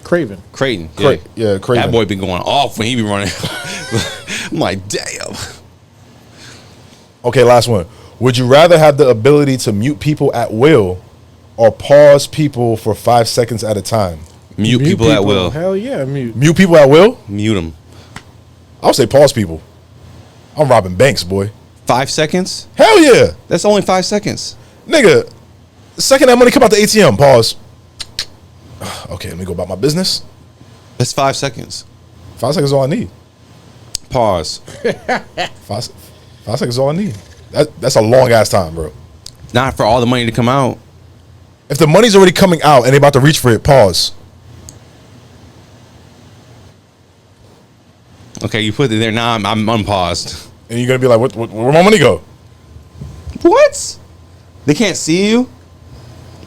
Craven. Creighton. Yeah, Craven. That boy been going off when he be running. I'm like, damn. Okay, last one. Would you rather have the ability to mute people at will or pause people for 5 seconds at a time? Mute people at will. Hell yeah, mute. Mute people at will? Mute them. I would say pause people. I'm robbing banks, boy. 5 seconds? Hell yeah. That's only 5 seconds. Nigga, the second that money come out the ATM, pause. Okay, let me go about my business. That's 5 seconds. 5 seconds is all I need. Pause. 5 seconds is all I need. That's a long ass time, bro. Not for all the money to come out. If the money's already coming out and they about to reach for it, pause. Okay, you put it there. Now I'm unpaused. And you're gonna be like, where my money go? What? They can't see you?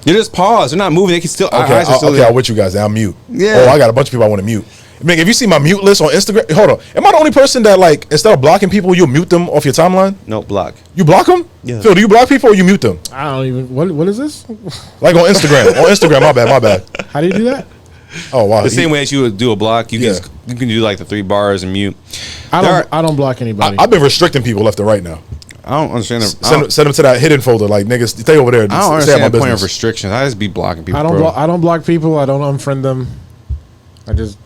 You're just paused. They're not moving. They can still. Okay, I'm with you guys. I'm mute. Yeah. Oh, I got a bunch of people I want to mute. I mean, if you see my mute list on Instagram, hold on. Am I the only person that, like, instead of blocking people, you mute them off your timeline? No, block. You block them? Yeah. Phil, do you block people or you mute them? I don't even. What is this? Like on Instagram. On Instagram, my bad. How do you do that? Oh, wow. The same way as you would do a block, you Yeah. you can do like the 3 bars and mute. I don't block anybody. I've been restricting people left and right now. I don't understand. Send them to that hidden folder. Like, niggas, stay over there. I don't Stay understand at the my point of business. restrictions. I just be blocking people. I don't block people. I don't unfriend them. I just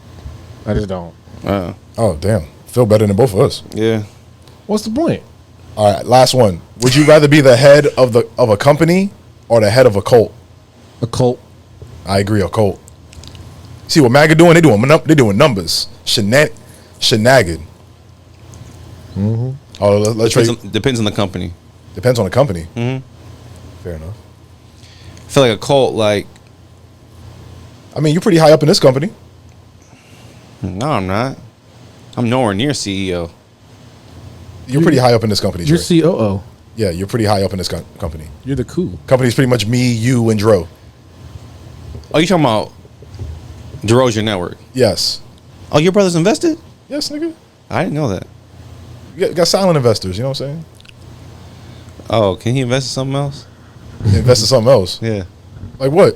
don't. Oh, damn. Feel better than both of us. Yeah. What's the point? All right, last one. Would you rather be the head of a company or the head of a cult? A cult. I agree, a cult. See what MAGA doing? They doing numbers. Shenanigan. Mm-hmm. Oh, let's try. Depends on the company. Depends on the company. Mm-hmm. Fair enough. I feel like a cult, like. I mean, you're pretty high up in this company. No, I'm not. I'm nowhere near CEO. You're pretty high up in this company. You're Trey. COO. Yeah, you're pretty high up in this company. You're the cool. Company's pretty much me, you, and Dro. Oh, you talking about DeRozier Network? Yes. Oh, your brother's invested? Yes, nigga. I didn't know that. You got silent investors, you know what I'm saying? Oh, can he invest in something else? Invest in something else. Yeah. Like what?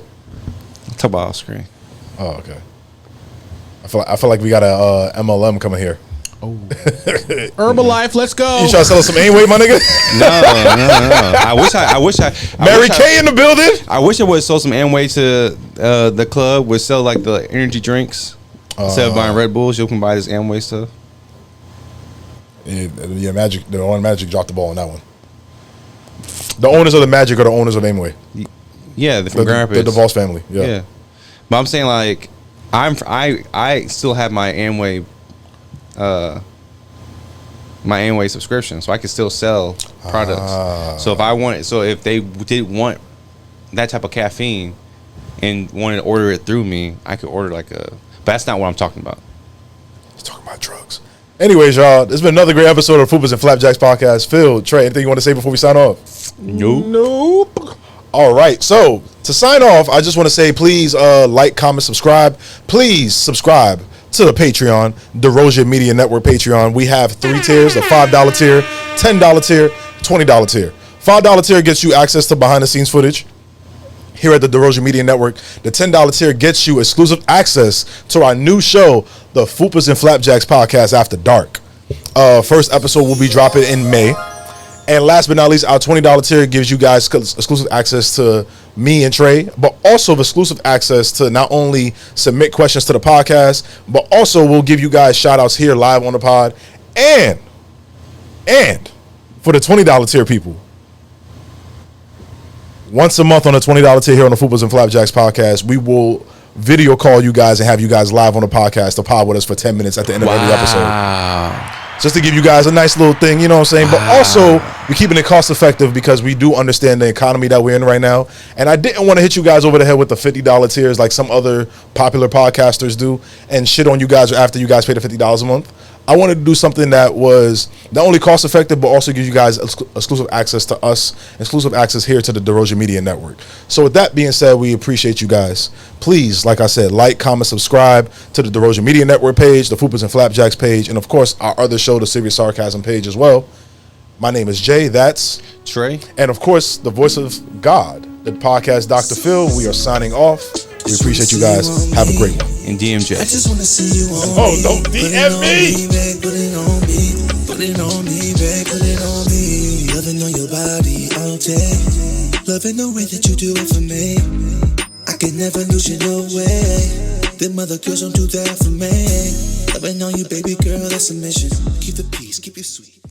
Talk about off screen. Oh, okay. I feel like we got a MLM coming here. Oh. Herbalife, let's go. You trying to sell us some Ainway, my nigga? No. I wish I Mary Kay in the building. I wish I would have sold some Amway to the club. Would sell like the energy drinks instead of buying Red Bulls. You can buy this Amway stuff. Yeah, the Orlando Magic dropped the ball on that one. The owners of the Magic are the owners of Amway. Yeah, from Grand Rapids. The DeVos family. Yeah. But I'm saying like I still have my Amway subscription, so I can still sell products. So if they did want that type of caffeine and wanted to order it through me, I could order like a. But that's not what I'm talking about. He's talking about drugs. Anyways, y'all, this has been another great episode of Fupas and Flapjacks podcast. Phil, Trey, anything you want to say before we sign off? Nope. All right, so to sign off, I just want to say please like, comment, subscribe. Please subscribe to the Patreon, DeRozier Media Network Patreon. We have 3 tiers, the $5 tier, $10 tier, $20 tier. $5 tier gets you access to behind-the-scenes footage here at the DeRozier Media Network. The $10 tier gets you exclusive access to our new show, the Fupas and Flapjacks podcast After Dark. First episode will be dropping in May. And last but not least, our $20 tier gives you guys exclusive access to me and Trey, but also exclusive access to not only submit questions to the podcast, but also we'll give you guys shout outs here live on the pod. And for the $20 tier people, once a month on the $20 tier here on the Fupas and Flapjacks podcast, we will video call you guys and have you guys live on the podcast to pod with us for 10 minutes at the end of every episode. Just to give you guys a nice little thing, you know what I'm saying? But also, we're keeping it cost effective because we do understand the economy that we're in right now. And I didn't want to hit you guys over the head with the $50 tiers like some other popular podcasters do and shit on you guys after you guys pay the $50 a month. I wanted to do something that was not only cost effective, but also give you guys exclusive access to us, exclusive access here to the DeRozier Media Network. So with that being said, we appreciate you guys. Please, like I said, like, comment, subscribe to the DeRozier Media Network page, the Fupas and Flapjacks page, and of course our other show, the Serious Sarcasm page as well. My name is Jay. That's Trey. And of course, the voice of God, the podcast Dr. Phil. We are signing off. We appreciate you guys. Have a great one. And DMJ. I just wanna see you on Oh, don't DM me. Put it on me, put it on me, babe, put it on me. Loving on your body all day. Loving the way that you do it for me. I can never lose you, no way. Them other girls don't do that for me. Loving on you, baby girl, that's a mission. Keep the peace, keep it sweet.